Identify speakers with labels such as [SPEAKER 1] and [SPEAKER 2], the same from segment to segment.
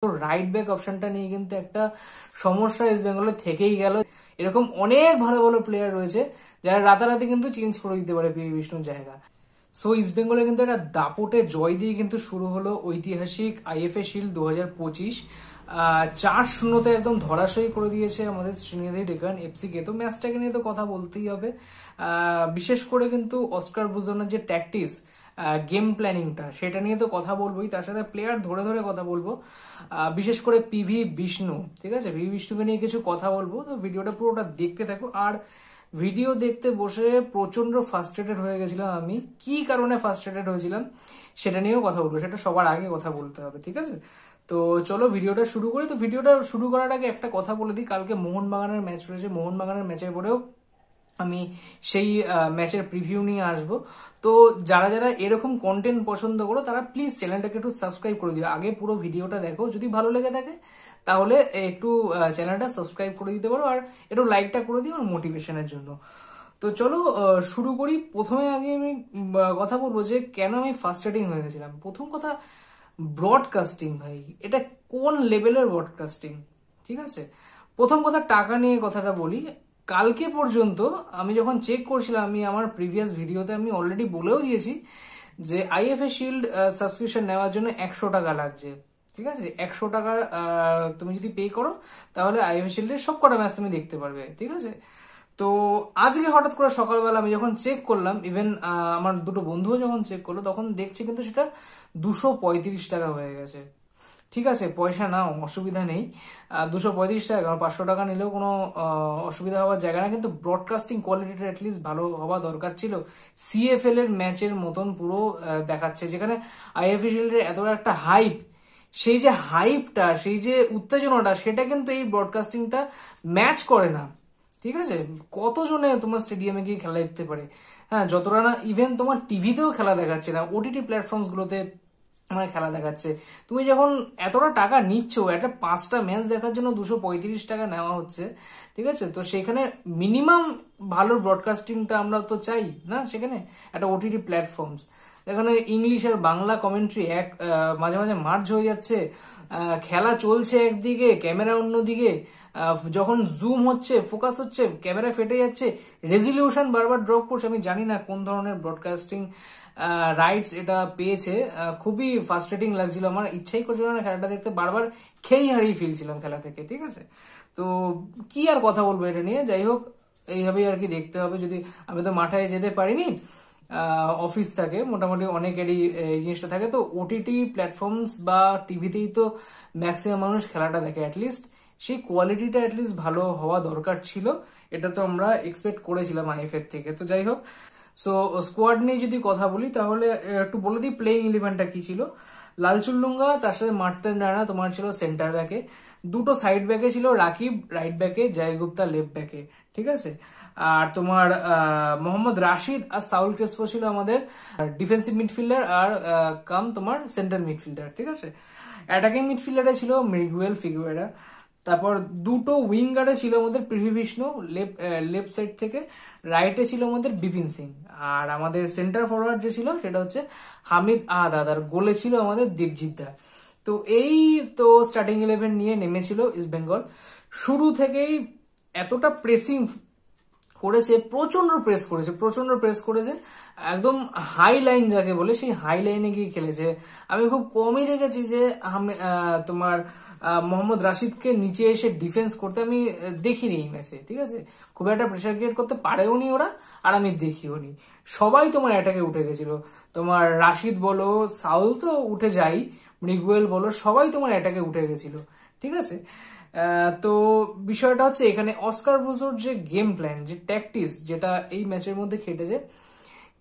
[SPEAKER 1] তো right back অপশনটা নিয়ে কিন্তু একটা সমস্যা ইস্ট বেঙ্গলের থেকেই গেল। এরকম অনেক ভালো ভালো প্লেয়ার রয়েছে যারা রাতারাতি কিন্তু চেঞ্জ করে দিতে পারে পি ভি বিষ্ণুর জায়গা। সো ইস্ট বেঙ্গলে কিন্তু একটা দাপটে জয় দিয়ে কিন্তু শুরু হলো ঐতিহাসিক আইএফএ শিল্ড 2025। 4-0 একদম ধরাশয়ী করে দিয়েছে আমাদের শ্রীনিধি ডেকান এফসি কে। তো ম্যাচটাকে নিয়ে তো কথা বলতেই হবে। বিশেষ করে কিন্তু অস্কার ব্রুজনের যে ট্যাকটিক্স, গেম প্ল্যানিংটা, সেটা নিয়ে তো কথা বলবোই, তার সাথে প্লেয়ার ধরে ধরে কথা বলবো। বিশেষ করে পিভি বিষ্ণু, ঠিক আছে, পিভি বিষ্ণুকে নিয়ে কিছু কথা বলবো। তো ভিডিওটা পুরোটা দেখতে থাকো। আর ভিডিও দেখতে বসে প্রচন্ড ফ্রাস্ট্রেটেড হয়ে গেছিলাম আমি। কি কারণে ফ্রাস্ট্রেটেড হয়েছিলাম সেটা নিয়েও কথা বলবো, সেটা সবার আগে কথা বলতে হবে, ঠিক আছে। তো চলো ভিডিওটা শুরু করি। তো ভিডিওটা শুরু করার আগে একটা কথা বলে দিই, কালকে মোহনবাগানের ম্যাচ রয়েছে। মোহনবাগানের ম্যাচের পরেও আমি সেই ম্যাচের প্রিভিউ নিয়ে আসবো। তো যারা যারা এরকম কন্টেন্ট পছন্দ করো তারা প্লিজ চ্যানেলটাকে একটু সাবস্ক্রাইব করে দিও। আগে পুরো ভিডিওটা দেখো, যদি ভালো লেগে থাকে তাহলে একটু চ্যানেলটা সাবস্ক্রাইব করে দিতে পারো, আর একটু লাইকটা করে দিও আমার মোটিভেশনের জন্য। তো চলো শুরু করি। প্রথমে আগে আমি কথা বলবো যে কেন আমি ফার্স্ট্রেটিং হয়ে গেছিলাম। প্রথম কথা, ব্রডকাস্টিং ভাই, এটা কোন লেভেলের ব্রডকাস্টিং, ঠিক আছে। প্রথম কথা, টাকা নিয়ে কথাটা বলি। কালকে পর্যন্ত আমি যখন চেক করছিলাম, আমি আমার প্রিভিয়াস ভিডিওতে আমি অলরেডি বলেও দিয়েছি যে আইএফএ শিল্ড সাবস্ক্রিপশন নেওয়ার জন্য 100 টাকা লাগছে, ঠিক আছে। 100 টাকা তুমি যদি পে করো তাহলে আইএফএ শিল্ডের সব কটা ম্যাচ তুমি দেখতে পারবে, ঠিক আছে। তো আজকে হঠাৎ করে সকালবেলা আমি যখন চেক করলাম, ইভেন আমার দুটো বন্ধুও যখন চেক করলো, তখন দেখছি কিন্তু সেটা 235 টাকা হয়ে গেছে। ঠিক আছে, পয়সা নাও, অসুবিধা নেই। 235 টাকা, 500 টাকা নিলেও কোনো অসুবিধা হওয়ার জায়গা না, কিন্তু ব্রডকাস্টিং কোয়ালিটিটা অ্যাটলিস্ট ভালো হওয়া দরকার ছিল। সিএফএল এর ম্যাচের মতন পুরো দেখাচ্ছে, যেখানে আইএফএল এর এত একটা হাইপ, সেই যে হাইপটা, সেই যে উত্তেজনাটা, সেটা কিন্তু এই ব্রডকাস্টিংটা ম্যাচ করে না, ঠিক আছে। কতজনে তোমার স্টেডিয়ামে গিয়ে খেলা দেখতে পারে? হ্যাঁ, যতটা না ইভেন তোমার টিভিতেও খেলা দেখাচ্ছে না, ওটিটি প্ল্যাটফর্মস গুলোতে আমার খেলা দেখাচ্ছে। তুমি যখন এতটা টাকা নিচ্ছ, একটা 5টা ম্যাচ দেখার জন্য 235 টাকা নেওয়া হচ্ছে, ঠিক আছে, তো সেখানে মিনিমাম ভালো ব্রডকাস্টিংটা আমরা তো চাই না। সেখানে একটা ওটিটি প্ল্যাটফর্মস, এখানে ইংলিশ আর বাংলা কমেন্ট্রি মাঝে মাঝে মার্জ হয়ে যাচ্ছে, খেলা চলছে একদিকে, ক্যামেরা অন্যদিকে, যখন জুম হচ্ছে, ফোকাস হচ্ছে, ক্যামেরা ফেটে যাচ্ছে, রেজলিউশন বারবার ড্রপ করছে। আমি জানি না কোন ধরনের ব্রডকাস্টিং রাইটস এটা পেয়েছে। খুবই ফ্রাস্ট্রেটিং লাগছিল, আমার ইচ্ছাই করছিল না খেলাটা দেখতে, বারবার খেই হারিয়ে ফেলছিলাম খেলা থেকে, ঠিক আছে। তো কি আর কথা বলবো এটা নিয়ে, যাই হোক, এইভাবেই আর কি দেখতে হবে। যদি আমি তো মাঠে যেতে পারিনি, অফিস থাকে, মোটামুটি অনেকেরই এই জিনিসটা থাকে, তো ওটিটি প্ল্যাটফর্মস বা টিভিতেই তো ম্যাক্সিমাম মানুষ খেলাটা দেখে। অ্যাটলিস্ট সেই কোয়ালিটিটা অ্যাটলিস্ট ভালো হওয়া দরকার ছিল, এটা তো আমরা এক্সপেক্ট করেছিলাম আইএফএ থেকে। তো যাই হোক, সো স্কোয়াড নিয়ে যদি কথা বলি তাহলে একটু বলে দিই প্লেইং ইলেভেনটা কি ছিল। লালচুল্লুঙ্গা, তার সাথে মার্তেন রানা তোমার ছিল সেন্টার ব্যাকে, দুটো সাইড ব্যাকে ছিল রাকিব রাইট ব্যাকে, জয় গুপ্তা লেফট ব্যাকে, ঠিক আছে। আর তোমার মোহাম্মদ রাশিদ আর সাউল ক্রেসপো ছিল আমাদের ডিফেন্সিভ মিডফিল্ডার আর কাম তোমার সেন্টার মিডফিল্ডার, ঠিক আছে। অ্যাটাকিং মিডফিল্ডারে ছিল মিগুয়েল ফিগুয়েরা। তারপর দুটো উইঙ্গারে ছিল আমাদের পৃথ্বী বিষ্ণু লেফট সাইড থেকে, রাইটে ছিল আমাদের বিপিন সিং, আর আমাদের সেন্টার ফরওয়ার্ড যে ছিল সেটা হচ্ছে হামিদ আহাদ, আর গোলে ছিল আমাদের দীপজিৎ দা। তো এই তো স্টার্টিং 11 নিয়ে নেমেছিল ইস্ট বেঙ্গল। শুরু থেকেই এতটা প্রেসিং করেছে, প্রচন্ড প্রেস করেছে, একদম হাই লাইন যাকে বলে, সেই হাই লাইনে গিয়ে খেলেছে। আমি খুব কমই দেখেছি যে তোমার মোহাম্মদ রাশিদকে নিচে এসে ডিফেন্স করতে আমি দেখিনি এই ম্যাচে, ঠিক আছে। খুব একটা প্রেসার ক্রিয়েট করতে পারেও নি ওরা, আর আমি দেখিও নি। সবাই তোমার অ্যাটাকে উঠে গেছিল, তোমার রাশিদ বলো, সাউল তো উঠে যাই, মৃগুয়েল বলো, সবাই তোমার অ্যাটাকে উঠে গেছিল, ঠিক আছে। তো বিষয়টা হচ্ছে এখানে অস্কার ব্রুজোর যে গেম প্ল্যান, যে ট্যাকটিক্স, যেটা এই ম্যাচের মধ্যে খেটেছে,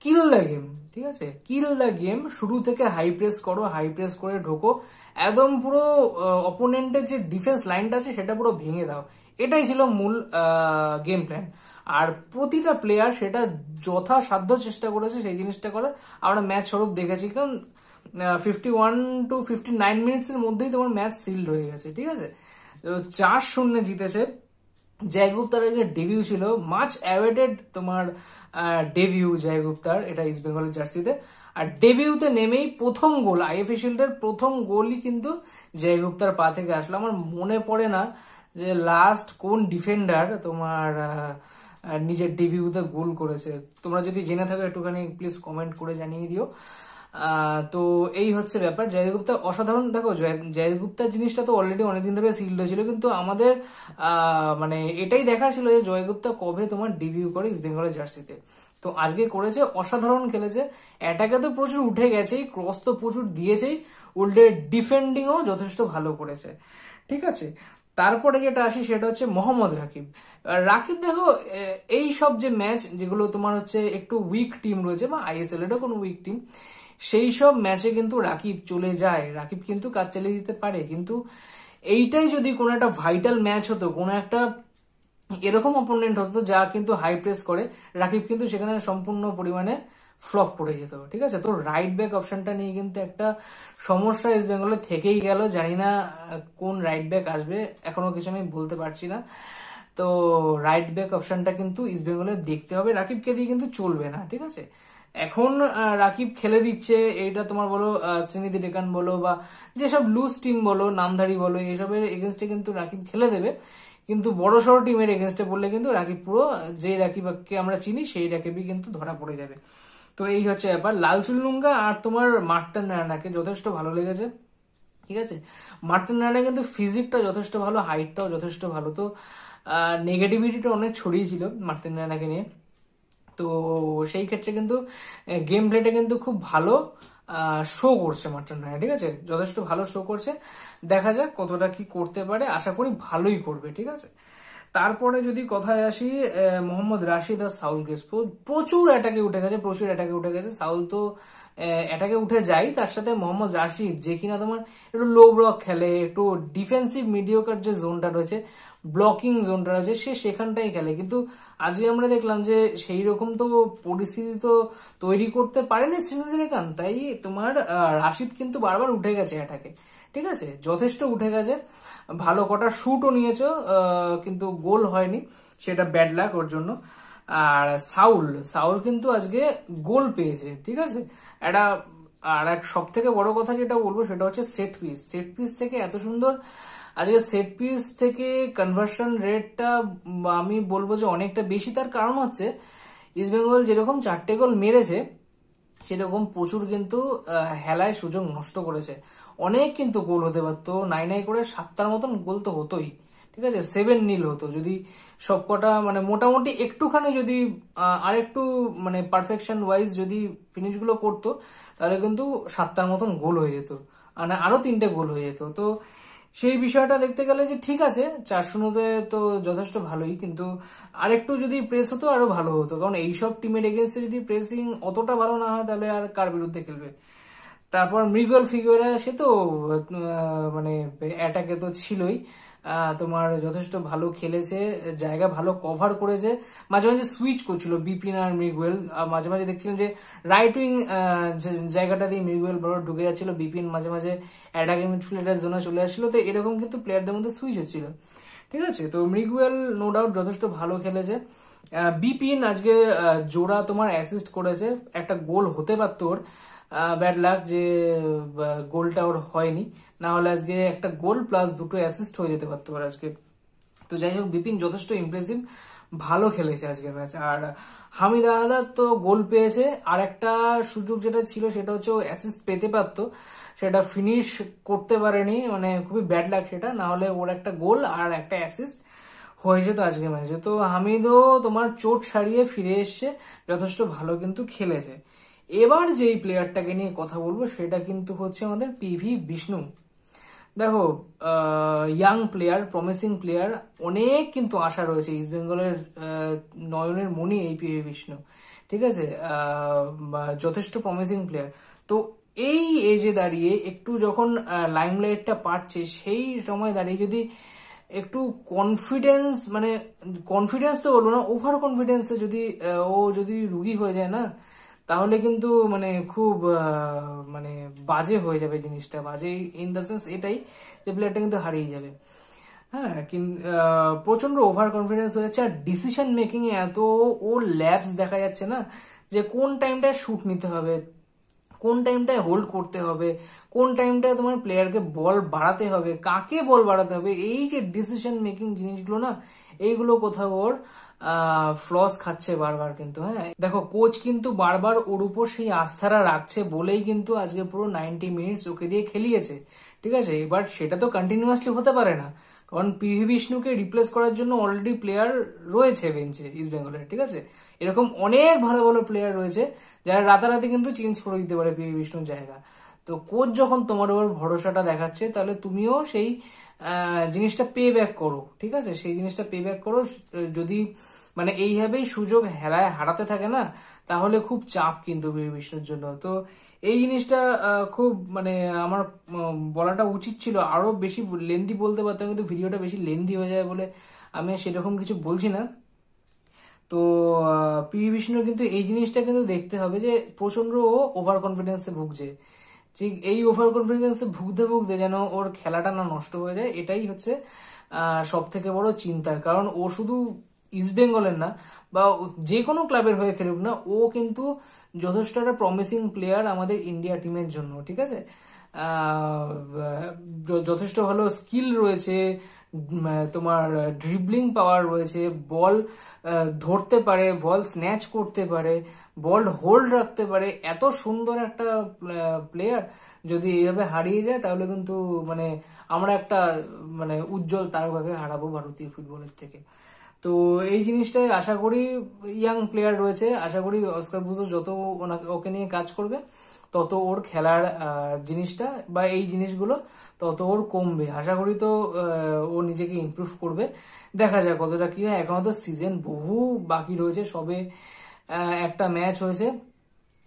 [SPEAKER 1] কিল দ্য গেম, ঠিক আছে, কিল দ্য গেম। শুরু থেকে হাই প্রেস করো, হাই প্রেস করে ঢোকো, একদম পুরো অপোনেন্টের যে ডিফেন্স লাইনটা আছে সেটা পুরো ভেঙে দাও, এটাই ছিল মূল গেম প্ল্যান। আর প্রতিটা প্লেয়ার সেটা যথাসাধ্য চেষ্টা করেছে সেই জিনিসটা করার। আমরা ম্যাচ স্বরূপ দেখেছি, কারণ 51 to 59 মিনিটসের মধ্যেই তোমার ম্যাচ সিল্ড হয়ে গেছে, ঠিক আছে। 4-0 জিতেছে। জয় গুপ্তার যে ডেবিউ ছিল, মাচ অ্যাওয়েটেড তোমার ডেবিউ জয় গুপ্তার, এটা ইস্ট বেঙ্গলের জার্সিতে। আর ডেবিউতে নেমেই প্রথম গোল, আইএফএ শিল্ডের প্রথম গোলই কিন্তু জয় গুপ্তার পা থেকে আসলো। আমার মনে পড়ে না যে লাস্ট কোন ডিফেন্ডার তোমার নিজের ডেবিউতে গোল করেছে। তোমরা যদি জেনে থাকো একটুখানি প্লিজ কমেন্ট করে জানিয়ে দিও। তো এই হচ্ছে ব্যাপার। জয় গুপ্তা অসাধারণ। দেখো জয় গুপ্তার জিনিসটা তো অলরেডি অনেকদিন ধরে সিল্ড হয়েছিল, কিন্তু আমাদের মানে এটাই দেখার ছিল যে জয় গুপ্তা কবে তোমার ডেবিউ করে ইস্ট বেঙ্গলের জার্সিতে। তো আজকে করেছে, অসাধারণ খেলেছে। অ্যাটাকে তো প্রচুর উঠে গেছেই, ক্রস তো প্রচুর দিয়েছেই, উল্টে ডিফেন্ডিংও যথেষ্ট ভালো করেছে। ঠিক আছে, তারপরে যেটা আসি সেটা হচ্ছে মোহাম্মদ রাকিব। রাকিব দেখো এই সব যে ম্যাচ যেগুলো তোমার হচ্ছে একটু উইক টিম রয়েছে বা আইএসএল এরও কোনো উইক টিম, সেই সব ম্যাচে কিন্তু রাকিব চলে যায়, রাকিব কিন্তু কাজ চালিয়ে দিতে পারে। কিন্তু এইটাই যদি কোনো একটা ভাইটাল ম্যাচ হতো, কোনো একটা এরকম অপোনেন্ট হতো যা কিন্তু হাই প্রেস করে, রাকিব কিন্তু সেখানে সম্পূর্ণ পরিমাণে ফ্লপ করে যেত। ঠিক আছে, তো রাইট ব্যাক অপশনটা নিয়ে কিন্তু একটা সমস্যা ইস্ট বেঙ্গলে থেকেই গেল। জানি না কোন রাইট ব্যাক আসবে, এখনো কিছু আমি বলতে পারছি না। তো রাইট ব্যাক অপশনটা কিন্তু ইস্ট বেঙ্গলের দেখতে হবে, রাকিবকে দিয়ে কিন্তু চলবে না। ঠিক আছে, এখন রাকিব খেলে দিচ্ছে, এইটা তোমার বলো শ্রীনিধি ডেকান বলো বা যেসব লুজ টিম বলো, নামধারী বলো, এইসবের এগেনস্টে কিন্তু রাকিব খেলে দেবে। কিন্তু বড় সড়ো টিমের এগেনস্টে পড়লে কিন্তু রাকিব পুরো যে রাকিবকে আমরা চিনি সেই রাকিবই কিন্তু ধরা পড়ে যাবে। তো এই হচ্ছে ব্যাপার। লাল চুলুঙ্গা আর তোমার মার্টিন রায়নাকে যথেষ্ট ভালো লেগেছে। ঠিক আছে, মার্টিন রায়না কিন্তু ফিজিকটা যথেষ্ট ভালো, হাইটটাও যথেষ্ট ভালো। তো নেগেটিভিটিটা অনেক ছড়িয়েছিল মার্টিন রায়নাকে নিয়ে। তো সেই ক্ষেত্রে কিন্তু গেম প্লেটা কিন্তু খুব ভালো শো করছে মার্টিন রায়না। ঠিক আছে, যথেষ্ট ভালো শো করছে। দেখা যাক কতটা কি করতে পারে, আশা করি ভালোই করবে। ঠিক আছে, তারপরে যদি কথায় আসি, মোহাম্মদ রাশিদ আর সাউল গ্রেস প্রচুর অ্যাটাকে উঠে গেছে, প্রচুর অ্যাটাকে উঠে গেছে। সাউল তো অ্যাটাকে উঠে যায়, তার সাথে মোহাম্মদ রাশিদ যে কিনা তোমার একটু লো ব্লক খেলে, একটু ডিফেন্সিভ মিডিওকার যে জোনটা রয়েছে, ব্লকিং জোনটা রয়েছে, সে সেখানটাই খেলে। কিন্তু আজকে আমরা দেখলাম যে সেই রকম তো পরিস্থিতি তো তৈরি করতে পারেনি শ্রীনিধি রেখান, তাই তোমার রাশিদ কিন্তু বারবার উঠে গেছে অ্যাটাকে। ঠিক আছে, যথেষ্ট উঠে গেছে, ভালো কটা শুটও নিয়েছো, কিন্তু গোল হয়নি, সেটা ব্যাড লাক ওর জন্য। আর সাউল সাউল কিন্তু আজকে গোল পেয়েছে। ঠিক আছে, একটা আর এক সব থেকে বড় কথা যেটা বলবো সেটা হচ্ছে সেট পিস। সেট পিস থেকে এত সুন্দর আজকে সেট পিস থেকে কনভার্সন রেটটা আমি বলবো যে অনেকটা বেশি। তার কারণ হচ্ছে ইস্ট বেঙ্গল যেরকম 4টে গোল মেরেছে, সেরকম প্রচুর কিন্তু হেলায় সুযোগ নষ্ট করেছে। অনেক কিন্তু গোল হতে পারতো, 9 করে 7টার মতন গোল তো হতোই। ঠিক আছে, 7-0 হতো যদি সবকটা মানে মোটামুটি একটুখানি যদি আরেকটু মানে পারফেকশন ওয়াইজ যদি ফিনিশগুলো করতো, তাহলে কিন্তু 7টার মতন গোল হয়ে যেত, মানে আরো 3টে গোল হয়ে যেত। তো সেই বিষয়টা দেখতে গেলে যে ঠিক আছে 4-0 তো যথেষ্ট ভালোই, কিন্তু আরেকটু যদি প্রেস হতো আরো ভালো হতো। কারণ এইসব টিমের এগেনস্টে যদি প্রেসিং অতটা ভালো না হয়, তাহলে আর কার বিরুদ্ধে খেলবে। তারপর মৃগল ফিগুয়েরা, সে তো মানে অ্যাটাকে তো ছিলই, তোমার যথেষ্ট ভালো খেলেছে, জায়গা ভালো কভার করেছে, মাঝে মাঝে সুইচ করছিল বিপিন আর মৃগুয়েল, মাঝে মাঝে দেখছিলাম যে রাইট উইং জায়গাটা দিয়ে মৃগুয়েল বড় ঢুকে যাচ্ছিল, বিপিন মাঝে মাঝে অ্যাটাকিং মিডফিল্ডারের জন্য চলে আসছিল। তো এরকম কিন্তু প্লেয়ারদের মধ্যে সুইচ হচ্ছিল। ঠিক আছে, তো মৃগুয়েল নো ডাউট যথেষ্ট ভালো খেলেছে। বিপিন আজকে জোড়া তোমার অ্যাসিস্ট করেছে, একটা গোল হতে পারতো ওর, ব্যাড লাক যে গোলটা ওর হয়নি, না হলে আজকে একটা গোল প্লাস 2টো অ্যাসিস্ট হয়ে যেতে পারতো ওর আজকে। তো যাই হোক, বিপিন যথেষ্ট ইমপ্রেসিভ, ভালো খেলেছে আজকের ম্যাচ। আর হামিদ আহাদার তো গোল পেয়েছে, আর একটা সুযোগ যেটা ছিল সেটা হচ্ছে ও অ্যাসিস্ট পেতে পারতো, সেটা ফিনিশ করতে পারেনি, মানে খুবই ব্যাড লাক সেটা, না হলে ওর একটা গোল আর একটা অ্যাসিস্ট হয়ে যেত আজকে ম্যাচে। তো হামিদও তোমার চোট সারিয়ে ফিরে এসছে, যথেষ্ট ভালো কিন্তু খেলেছে। এবার যেই প্লেয়ারটাকে নিয়ে কথা বলবো সেটা কিন্তু হচ্ছে আমাদের পিভি বিষ্ণু। দেখো ইয়াং প্লেয়ার, প্রমিসিং প্লেয়ার, অনেক কিন্তু আশা রয়েছে ইস্ট বেঙ্গলের নয়নের মণি এই পিভি বিষ্ণু। ঠিক আছে, যথেষ্ট প্রমিসিং প্লেয়ার। তো এই এজে দাঁড়িয়ে একটু যখন লাইমলাইটটা পাচ্ছে, সেই সময় দাঁড়িয়ে যদি একটু কনফিডেন্স, মানে কনফিডেন্স তো বলবো না, ওভার কনফিডেন্সে যদি ও যদি রুগী হয়ে যায় না, তাহলে কিন্তু মানে খুব মানে বাজে হয়ে যাবে জিনিসটা। বাজে ইন দ্য সেন্স এটাই যে প্লেয়ারটা কিন্তু হারিয়ে যাবে। হ্যাঁ, প্রচন্ড ওভার কনফিডেন্স হয়ে যাচ্ছে, আর ডিসিশন মেকিং এ এত ও ল্যাবস দেখা যাচ্ছে না, যে কোন টাইমটা শুট নিতে হবে, কোন টাইমটায় হোল্ড করতে হবে, কোন টাইমটায় তোমার প্লেয়ারকে বল বাড়াতে হবে, কাকে বল বাড়াতে হবে, এই যে ডিসিশন মেকিং জিনিসগুলো না, এইগুলো কোথাও ওর ফ্লস খাচ্ছে বারবার। কিন্তু হ্যাঁ দেখো, কোচ কিন্তু বারবার ওর উপর সেই আস্থাটা রাখছে বলেই কিন্তু আজকে পুরো 90 মিনিটস ওকে দিয়ে খেলিয়েছে, ঠিক আছে। এবার সেটা তো কন্টিনিউয়াসলি হতে পারে না, কারণ পিভি বিষ্ণুকে রিপ্লেস করার জন্য অলরেডি প্লেয়ার রয়েছে বেঞ্চে ইস্ট বেঙ্গলের, ঠিক আছে। এরকম অনেক ভালো ভালো প্লেয়ার রয়েছে যারা রাতারাতি কিন্তু চেঞ্জ করে দিতে পারে পিভি বিষ্ণুর জায়গা। তো কোচ যখন তোমার উপর ভরসাটা দেখাচ্ছে, তাহলে তুমিও সেই জিনিসটা পে ব্যাক করো, ঠিক আছে। সেই জিনিসটা পে ব্যাক করো। যদি মানে এইভাবেই সুযোগ হারাতে থাকে না, তাহলে খুব চাপ কিন্তু পিভি বিষ্ণুর জন্য। তো এই জিনিসটা খুব মানে আমার বলাটা উচিত ছিল, আরো বেশি লেন্দি বলতে পারতাম, কিন্তু ভিডিওটা বেশি লেন্দি হয়ে যায় বলে আমি সেরকম কিছু বলছি না। তো পিভি বিষ্ণুর কিন্তু এই জিনিসটা কিন্তু দেখতে হবে যে প্রচন্ড ও ওভার কনফিডেন্সে ভুগছে। ঠিক এই ওভার কনফিডেন্সে ভুগতে ভুগতে যেন ওর খেলাটা না নষ্ট হয়ে যায়, এটাই হচ্ছে সব থেকে বড় চিন্তার কারণ। ও শুধু ইস্ট বেঙ্গলের না, বা যে কোনো ক্লাবের হয়ে খেলুক না, ও কিন্তু যথেষ্ট একটা প্রমিসিং প্লেয়ার আমাদের ইন্ডিয়া টিমের জন্য, ঠিক আছে। যথেষ্ট ভালো স্কিল রয়েছে, তোমার ড্রিবলিং পাওয়ার রয়েছে, বল ধরতে পারে, বল স্ন্যাচ করতে পারে, বল হোল্ড রাখতে পারে। এত সুন্দর একটা প্লেয়ার যদি এইভাবে হারিয়ে যায়, তাহলে কিন্তু মানে আমরা একটা মানে উজ্জ্বল তারকাকে হারাবো ভারতীয় ফুটবলের থেকে। তো এই জিনিসটাই আশা করি, ইয়াং প্লেয়ার রয়েছে, আশা করি অস্কার বুজো যত ওকে নিয়ে কাজ করবে, তত ওর খেলার জিনিসটা বা এই জিনিসগুলো তত ওর কমবে। আশা করি তো ও নিজেকে ইমপ্রুভ করবে। দেখা যাক কতটা কি হয়। এখনো তো সিজন বহু বাকি রয়েছে, সবে একটা ম্যাচ হয়েছে,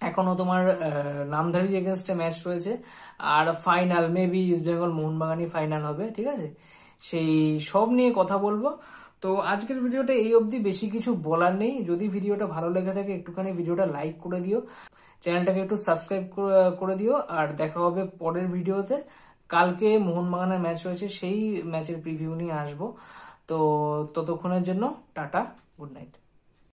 [SPEAKER 1] এখনো তোমার নামধারী এগেনস্টে ম্যাচ রয়েছে, আর ফাইনাল মেবি ইস্ট বেঙ্গল মোহনবাগানই ফাইনাল হবে, ঠিক আছে। সেই সব নিয়ে কথা বলবো। তো আজকের ভিডিওটা এই অবধি, বেশি কিছু বলার নেই। যদি ভিডিওটা ভালো লেগে থাকে একটুখানি ভিডিওটা লাইক করে দিও, চ্যানেলটাকে একটু সাবস্ক্রাইব করে দিও, আর দেখা হবে পরের ভিডিওতে। কালকে মোহনবাগানের ম্যাচ রয়েছে, সেই ম্যাচের প্রিভিউ নিয়ে আসবো। তো ততক্ষণের জন্য টাটা, গুড নাইট।